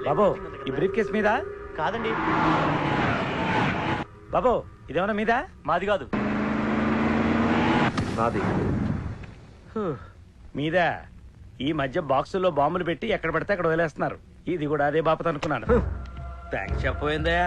బాబు ఈ brief case మీద కాదండి బాబు ఇదేమన్నా మీద మాది కాదు నాది మీద ఈ మధ్య బాక్సుల్లో బాంబులు పెట్టి ఎక్కడ పడితే అక్కడ వదిలేస్తున్నారు ఇది కూడా అదే బాపత అనుకున్నాను థ్యాంక్స్ చెప్పపోయిందా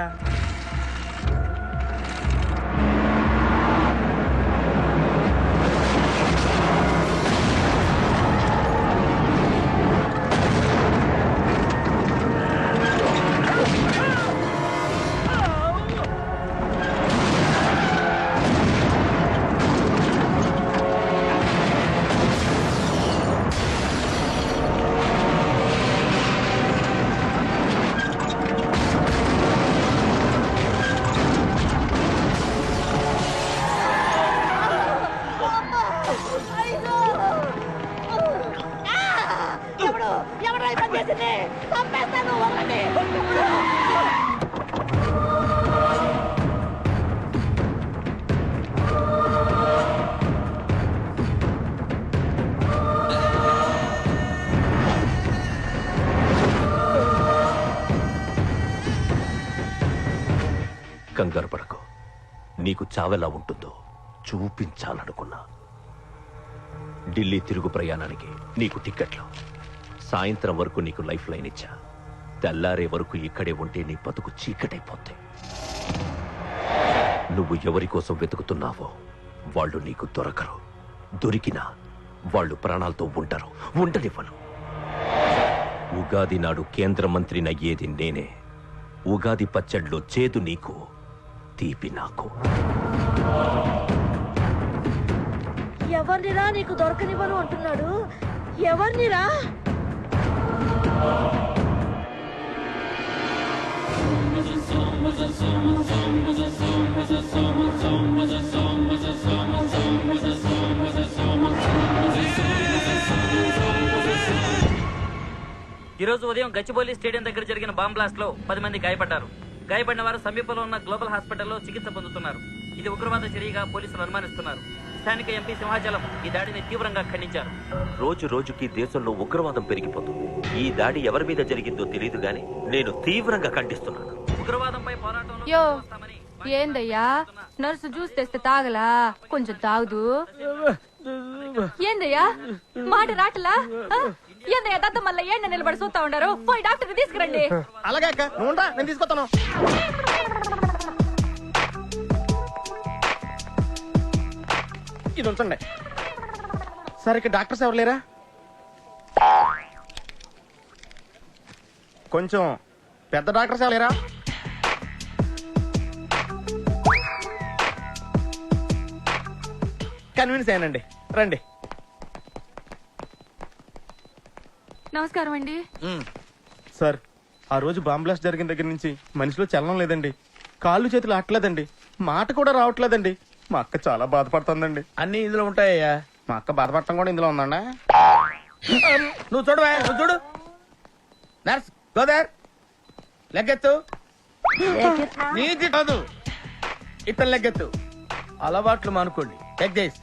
కంగారు పడకు నీకు చావెలా ఉంటుందో చూపించాలనుకున్నా ఢిల్లీ తిరుగు ప్రయాణానికి నీకు టిక్కెట్లు సాయంత్రం వరకు నీకు లైఫ్ లైన్ ఇచ్చా తెల్లారే వరకు ఇక్కడే ఉంటే నీ బతుకు చీకటైపోతే నువ్వు ఎవరి కోసం వెతుకుతున్నావో వాళ్ళు నీకు దొరకరు దొరికినా వాళ్ళు ప్రాణాలతో ఉంటారు ఉండనివ్వను ఉగాది నాడు కేంద్ర మంత్రినయ్యేది నేనే ఉగాది పచ్చడిలో చేదు నీకు తీపి నాకు ఎవరినిరా నీకు దొరకనివ్వను అంటున్నాడు ఎవరినిరా ఈరోజు ఉదయం గచ్చిబౌలి స్టేడియం దగ్గర జరిగిన బాంబ్ బ్లాస్ట్ లో 10 మంది గాయపడ్డారు. గాయపడిన వారు సమీపంలో ఉన్న గ్లోబల్ హాస్పిటల్లో చికిత్స పొందుతున్నారు. ఇది ఉగ్రవాద చర్యగా పోలీసులు అనుమానిస్తున్నారు. స్థానిక ఎంపీ సింహాచలం ఈ దాడిని తీవ్రంగా ఖండించారు. రోజు రోజుకి దేశంలో ఉగ్రవాదం పెరిగిపోతుంది. ఈ దాడి ఎవరి మీద జరిగిందో తెలియదు గాని నేను తీవ్రంగా ఖండిస్తున్నాను. ఉగ్రవాదంపై పోరాటంలో ఏందయ్యా నర్సు జ్యూస్ తెస్తే తాగలా కొంచెం తాగుదు ఏందయ్యా మాట రాటలా ఏందయ్యా దత్త మళ్ళీ ఏండ నిలబడి చూస్తా ఉండారు పోయి డాక్టర్ తీసుకురండి. అలాగే అక్క నువ్వు నేను తీసుకొస్తాను. ఇది ఉంచండి. సరే ఇక్కడ డాక్టర్స్ ఎవరు లేరా? కొంచెం పెద్ద డాక్టర్స్ ఎవరు లేరా? కన్విన్స్ అయ్యానండి, రండి. నమస్కారం అండి సార్ ఆ రోజు బాంబ్ బ్లాస్ట్ జరిగిన దగ్గర నుంచి మనిషిలో చలనం లేదండి, కాళ్ళు చేతులు ఆటలేదండి, మాట కూడా రావట్లేదండి. మా అక్క చాలా బాధపడుతుందండి. అన్ని ఇందులో ఉంటాయ్యా. మా అక్క బాధపడటం కూడా ఇందులో ఉందండి. నువ్వు చూడు నువ్వు చూడు. నర్స్ గోదర్ లెగ్గెత్తు. నీది కాదు ఇతను లెగ్గెత్తు. అలవాట్లు మానుకోండి. Take this.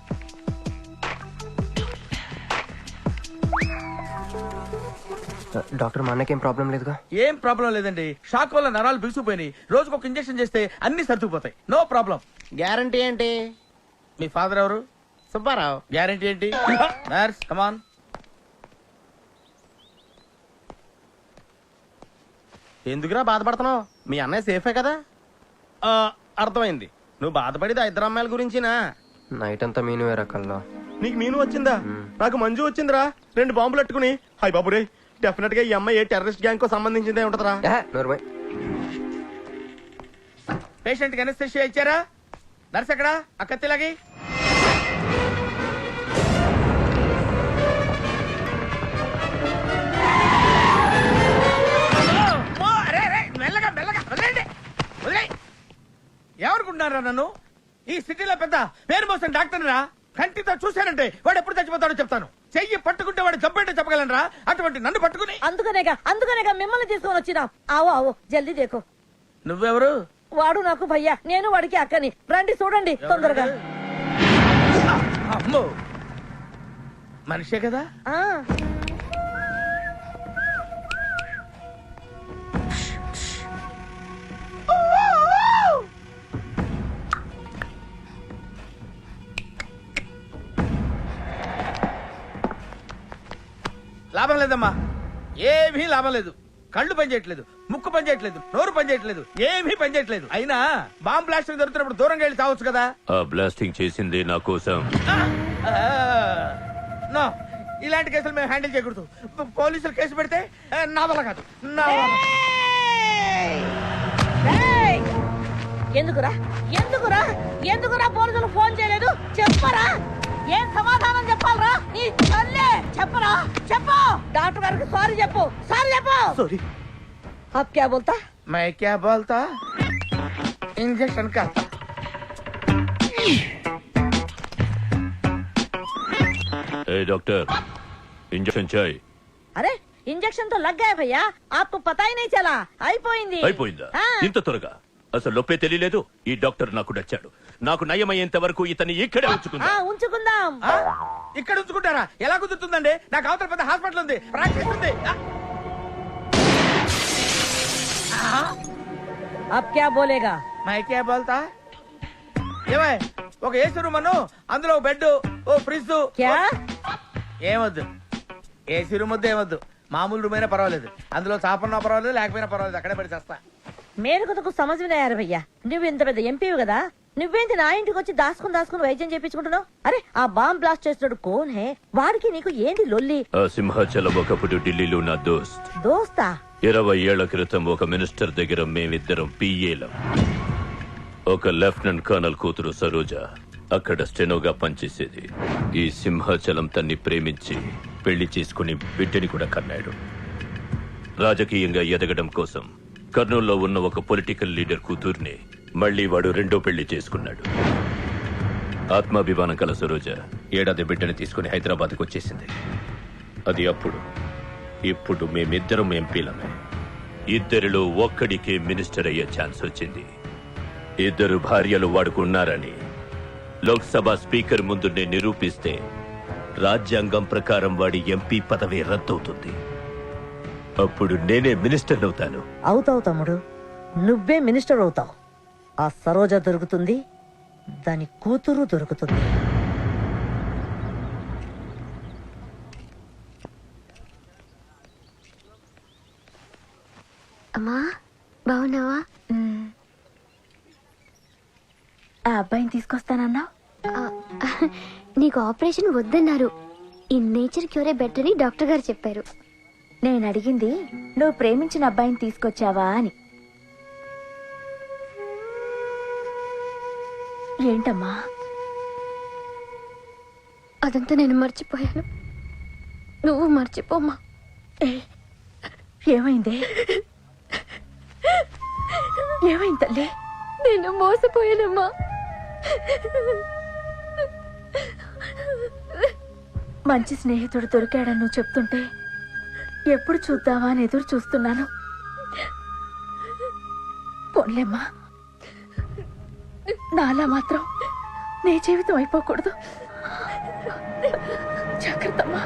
డాక్టర్ మా అన్నకేం ప్రాబ్లం లేదుగా? ఏం ప్రాబ్లం లేదండి. షాక్ వల్ల నరాలు బిగుసిపోయినాయి. రోజుకు ఒక ఇంజెక్షన్ చేస్తే అన్ని సర్దుకుపోతాయి. No problem. గ్యారంటీ ఏంటి? మీ ఫాదర్ ఎవరు? సుబ్బారావు. గ్యారంటీ ఏంటి? నర్స్ కమాన్. ఎందుకురా బాధపడుతున్నావు? మీ అన్నయ్య సేఫే కదా? అర్థమైంది. నువ్వు బాధపడేది ఆ ఇద్దరు అమ్మాయిల గురించినా? నైట్ అంతా మీను వేరే కల్లా. నీకు మీను వచ్చిందా? నాకు మంజు వచ్చిందిరా. 2 బాంబులు పెట్టుకుని. హాయ్ బాబు రే, డెఫినెట్ గా ఈ అమ్మాయి ఏ టెర్రరిస్ట్ గ్యాంగ్ కో సంబంధించిందే ఉంటదరా. పేషెంట్ కి అనస్థిషియా ఇచ్చారా? నర్స్ ఎక్కడ? ఆ కత్తిలాగి. మెల్లగా మెల్లగా వదిలేండి. వదిలే. ఎవరుకుంటున్నారా నన్ను? ఈ సిటీలో పెద్ద పేరు మోసం డాక్టర్ రా. కంటితో చూశానంటే వాడు ఎప్పుడు చచ్చిపోతాడో చెప్తాను. చెయ్యి పట్టుకుంటే వాడు చంపేంటే చెప్పగలనరా? అటువంటి నన్ను పట్టుకుని. అందుకనేగా మిమ్మల్ని తీసుకొని వచ్చినాం. ఆవో ఆవో జల్దీ దేకో. నువ్వెవరు? వాడు నాకు భయ్యా, నేను వాడికి అక్కని. రండి చూడండి తొందరగా. అమ్మో మనిషే కదా? లాభం లేదమ్మా, ఏమీ లాభం లేదు. కళ్ళు పనిచేయట్లేదు, ముక్కు పనిచేయట్లేదు, నోరు పనిచేయట్లేదు, ఏమీ పనిచేయట్లేదు. అయినా బాంబ్ బ్లాస్టింగ్ జరుగుతున్నప్పుడు దూరంగా వెళ్ళి తావచ్చు కదా. ఆ బ్లాస్టింగ్ చేసింది నా కోసం. నో, ఇలాంటి కేసులు మేము హ్యాండిల్ చేయకూడదు. పోలీసులు కేసు పెడితే నా వల్ల కాదు, నా వల్ల. ఏయ్! ఎందుకురా ఎందుకురా ఎందుకురా పోలీసులు ఫోన్ చేయలేదు? చెప్పరా, ఏం సమాధానం చెప్పాలరా? నీ తల్లే చెప్పరా, చెప్పు. డాక్టర్ గారికి సారీ చెప్పు, సారీ చెప్పు. సారీ. आप क्या बोलता? मैं क्या बोलता, इंजेक्शन का. ఏ డాక్టర్, ఇంజెక్షన్ చేయి. अरे इंजेक्शन तो लग गया भैया, आपको पता ही नहीं चला. అయిపోయింది. అయిపోయిందా? हाँ. ఇంత త్వరగా? అసలు నొప్పే తెలియలేదు. ఈ డాక్టర్ నాకు నచ్చాడు. నాకు నయమయ్యేంత వరకు ఇతన్ని ఇక్కడే ఉంచుకుందా. ఉంచుకుందాం. ఆ? ఇక్కడ ఉంచుకుంటారా? ఎలా కుదురుతుందండి? నాకు అవతల పెద్ద హాస్పిటల్ ఉంది, ప్రాక్టీస్ ఉంది. अब क्या बोलेगा? मैं क्या बोलता, ఏమై ఒక ఏసీ రూమ్ అను, అందులో బెడ్, ఓ ఫ్రిడ్జ్. क्या? ఏమొద్దు, ఏసీ రూమ్ వద్దు, ఏమొద్దు. మామూలు రూమ్ అయినా పర్వాలేదు, అందులో చాపన్నా పర్వాలేదు, లేకపోయినా పర్వాలేదు, అక్కడే పడి చేస్తా. మేలుకు సమజ్ వినాయారు భయ్యా. నువ్వు ఇంత పెద్ద ఎంపీవి కదా, నువ్వేంటి నా ఇంటికి వచ్చి దాసుకుని వైద్యం చేయించుకుంటున్నావు? అరే ఆ బాంబ్ బ్లాస్ట్ చేస్తున్నాడు కోన్ హే, వాడికి నీకు ఏంటి లొల్లి? ఆ సింహాచలం ఒకప్పుడు ఢిల్లీలో నా దోస్త్. దోస్తా? 20 ఏళ్ల క్రితం ఒక మినిస్టర్ దగ్గర మేమిద్దరం పిఏలం. ఒక లెఫ్టినెంట్ కర్నల్ కూతురు సరోజ అక్కడ స్టెనోగా పనిచేసేది. ఈ సింహాచలం తన్ని ప్రేమించి పెళ్లి చేసుకుని బిడ్డని కూడా కన్నాడు. రాజకీయంగా ఎదగడం కోసం కర్నూల్లో ఉన్న ఒక పొలిటికల్ లీడర్ కూతుర్ని మళ్లీ వాడు రెండో పెళ్లి చేసుకున్నాడు. ఆత్మాభిమానం కల సరోజ ఏడాది బిడ్డని తీసుకుని హైదరాబాద్కు వచ్చేసింది. అది అప్పుడు. ఇప్పుడు మేమిద్దరం ఎంపీలమే. ఇద్దరిలో ఒక్కడికే మినిస్టర్ అయ్యే ఛాన్స్ వచ్చింది. ఇద్దరు భార్యలు వాడుకున్నారని లోక్సభ స్పీకర్ ముందు నేను నిరూపిస్తే రాజ్యాంగం ప్రకారం వాడి ఎంపీ పదవి రద్దవుతుంది. అప్పుడు నేనే మినిస్టర్ అవుతాను. అవుతావు తమ్ముడు, నువ్వే మినిస్టర్ అవుతావు. ఆ సరోజ దొరుకుతుంది, దాని కూతురు దొరుకుతుంది. అమ్మా బాగున్నావా? ఆ అబ్బాయిని తీసుకొస్తానన్నా? నీకు ఆపరేషన్ వద్దన్నారు. ఈ నేచర్ క్యూరే బెటర్ అని డాక్టర్ గారు చెప్పారు. నేను అడిగింది నువ్వు ప్రేమించిన అబ్బాయిని తీసుకొచ్చావా అని. ఏంటమ్మా? అదంతా నేను మర్చిపోయాను, నువ్వు మర్చిపోమ్మా. ఏమైంది? ఏమైంది తల్లి? నేను మోసపోయానమ్మా. మంచి స్నేహితుడు దొరికాడని నువ్వు చెప్తుంటే ఎప్పుడు చూద్దావా అని ఎదురు చూస్తున్నాను. పోన్లేమ్మా, నాలా మాత్రం నీ జీవితం అయిపోకూడదు. జాగ్రత్తమ్మా.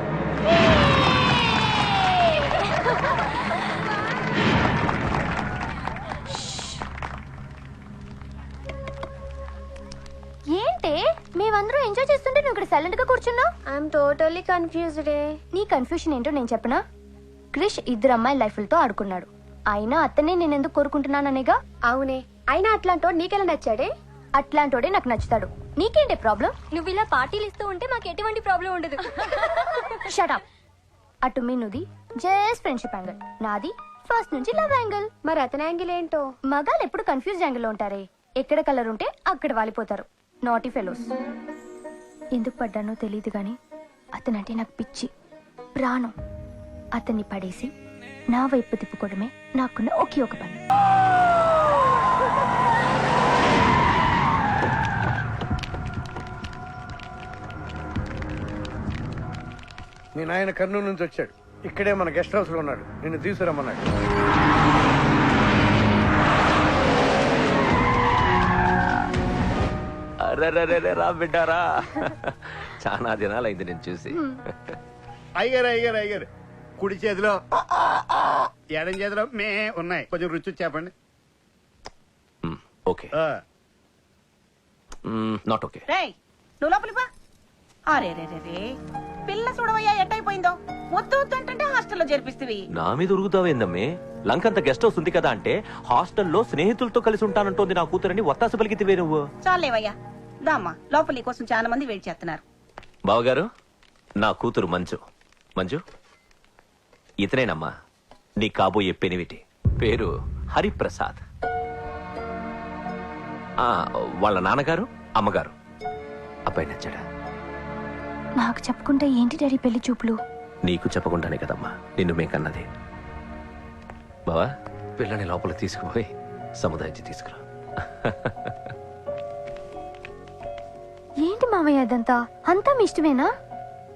ఏంటే మేమందరూ ఎంజాయ్ చేస్తుంటే నువ్వు ఇక్కడ సైలెంట్ గా కూర్చున్నావు? I'm totally confused. నీ కన్ఫ్యూషన్ ఏంటో నేను చెప్పనా? క్రిష్ ఇద్దరు అమ్మాయి లైఫ్లతో ఆడుకున్నాడు. అయినా అతనే నేను ఎందుకు కోరుకుంటున్నాననేగా. అవునే, అయినా అట్లాంటోడు నీకెలా నచ్చాడే? అట్లాంటోడే నాకు నచ్చుతాడు. నీకేంటే ప్రాబ్లం? నువ్వు ఇలా పార్టీలు ఇస్తూ ఉంటే మాకు ఎటువంటి ప్రాబ్లం ఉండదు. Shut up. అటు మీనుది జస్ట్ ఫ్రెండ్షిప్ యాంగిల్, నాది ఫస్ట్ నుంచి లవ్ యాంగిల్. మరి అతని యాంగిల్ ఏంటో? మగాళ్ళు ఎప్పుడు కన్ఫ్యూజ్ యాంగిల్ లో ఉంటారే. ఎక్కడ కలర్ ఉంటే అక్కడ వాలిపోతారు. Naughty fellows. ఎందుకు పడ్డానో తెలియదు గాని అతనంటే నాకు పిచ్చి, ప్రాణం. అతన్ని పడేసి నా వైపు తిప్పుకోవడమే నాకున్న ఒకే ఒక పని. మీ నాయన కర్నూలు నుంచి వచ్చాడు, ఇక్కడే మన గెస్ట్ హౌస్ లో ఉన్నాడు, నిన్ను తీసుకురమ్మన్నాడు. రా బిడ్డారా, చాలా దినాలైంది నేను చూసి. అయ్యారు అయ్యారు అయ్యారు. కుడి చేతిలో ఎడం చేతిలో మే ఉన్నాయి, కొంచెం రుచి చెప్పండి. Okay, not okay. నువ్వు లోపలికి అరే రే రే రే పిల్ల చూడవయ్యా ఎట్టయిపోయిందో. వద్దు వద్దు అంటే హాస్టల్లో చేర్పిస్తవి. నా మీద ఉరుగుతావేందమ్మే? లంకంత గెస్ట్ హౌస్ ఉంది కదా అంటే హాస్టల్లో స్నేహితులతో కలిసి ఉంటానంటోంది నా కూతురని ఒత్తాస పలికితివే నువ్వు. చాలేవయ్యా, దామ్మా లోపల నీ కోసం చాలా మంది వెయిట్ చేస్తున్నారు. బావగారు, నా కూతురు మంజు. మంజు, ఇతనేనమ్మా నీ కాబోయే పెనివిటి. పేరు హరిప్రసాద్. వాళ్ళ నాన్నగారు, అమ్మగారు. అబ్బాయి నచ్చాడా? నాకు చెప్పుకుంటే ఏంటి డాడీ పెళ్లి చూపులు? నీకు చెప్పకుండానే కదమ్మా నిన్ను మేకన్నది. బావా, పిల్లని లోపల తీసుకుపోయి సముదాయించి తీసుకురా. ఏంటి మావయ్య అదంతా? అంతా మీ ఇష్టమేనా?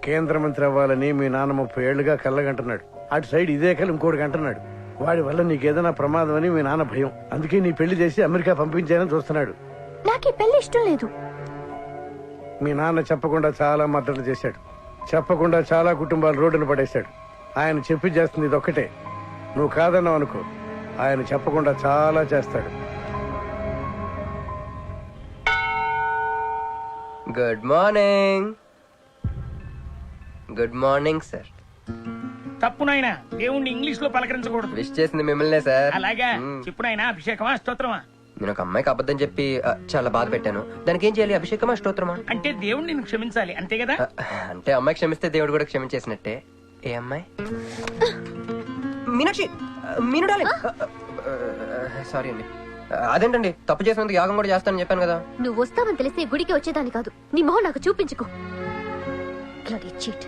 కేంద్ర మంత్రి అవ్వాలని మీ నాన్న 30 ఏళ్లుగా కళ్ళగంటున్నాడు. అటు సైడ్ ఇదే కళ్ళు ఇంకోటి అంటున్నాడు. వాడి వల్ల నీకేదైనా ప్రమాదం అని మీ నాన్న భయం. అందుకే నీ పెళ్లి చేసి అమెరికా పంపించాలని చూస్తున్నాడు. నాకు ఈ పెళ్లి ఇష్టం లేదు. మీ నాన్న చెప్పకుండా చాలా మద్దతు చేశాడు. చెప్పకుండా చాలా కుటుంబాలు రోడ్డును పడేశాడు. ఆయన చెప్పి చేస్తుంది ఇదొక్కటే. నువ్వు కాదన్నావు అనుకో, ఆయన చెప్పకుండా చాలా చేస్తాడు. Good morning. Good morning sir. తప్పు నాయనా, దేవుణ్ణి ఇంగ్లీష్ లో పలకరించకూడదు. విష్ చేసింది మిమ్మల్నే సార్. అలాగా చెప్పు నాయనా, అభిషేకమా స్తోత్రమా? నేను ఒక అమ్మాయికి అబద్ధం చెప్పి చాలా బాధ పెట్టాను. దానికి ఏం చేయాలి? అభిషేకమా స్తోత్రమా? అంటే దేవుణ్ణి నిన్ను క్షమించాలి అంతే కదా? అంటే అమ్మాయి క్షమిస్తే దేవుడు కూడా క్షమించేసినట్టే. ఏ అమ్మాయి? మీనాక్షి. మీను డార్లింగ్. సారీ అండి. అదేంటండి, తప్పు చేసినందుకు యాగం కూడా చేస్తానని చెప్పాను కదా. నువ్వు వస్తావని తెలిస్తే గుడికి వచ్చేదాన్ని కాదు. నీ మొహం నాకు చూపించుకో. Bloody cheat.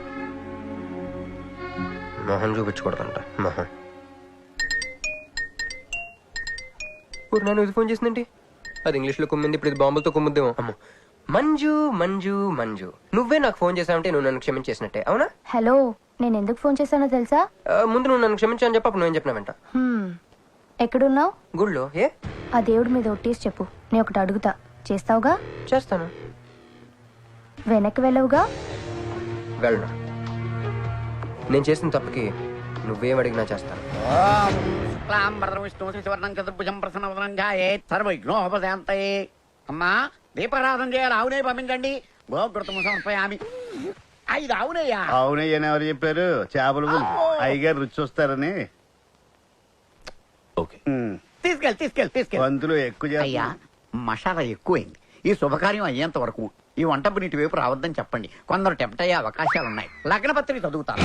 మొహం చూపించకూడదంట. మొహం. నన్ను ఇది ఫోన్ చేసిందేంటి? అది ఇంగ్లీష్ లో కుమ్మింది, ఇప్పుడు ఇది బాంబులతో కుమ్ముద్దేమో. అమ్మో. మంజు మంజు మంజు, నువ్వే నాకు ఫోన్ చేసావంటే నువ్వు నన్ను క్షమించేసినట్టే, అవునా? హలో, నేను ఎందుకు ఫోన్ చేశానో తెలుసా? ముందు నువ్వు నన్ను క్షమించాలని చెప్పి అప్పుడు నువ్వేం చెప్పినావంట? ఎక్కడున్నావు? గుళ్ళో. ఏ? ఆ దేవుడి మీద ఒట్టేసి చెప్పు. నేను ఒకటి అడుగుతా, చేస్తావుగా? చేస్తాను. వెనక్కి వెళ్ళవుగా? వెళ్ళను. నేను చేసిన తప్పుకి నువ్వేం అడిగినా చేస్తాను. అమ్మా, దీపారాధన చేయాలి. ఆవునే పంపించండి. గోకృతము సమర్పయామి. 5 ఆవునయ్యా. ఆవునయ్యని ఎవరు చెప్పారు? చేపలు అయ్యగారు రుచి చూస్తారని. ఓకే, తీసుకెళ్ళి అందులో ఎక్కువ అయ్యా. మసాలా ఎక్కువైంది. ఈ శుభకార్యం అయ్యేంత వరకు ఈ వంట నీటి వైపు రావద్దని చెప్పండి. కొందరు టెంప్ట్ అయ్యే అవకాశాలున్నాయి. లగ్న పత్రిక చదువుతాను.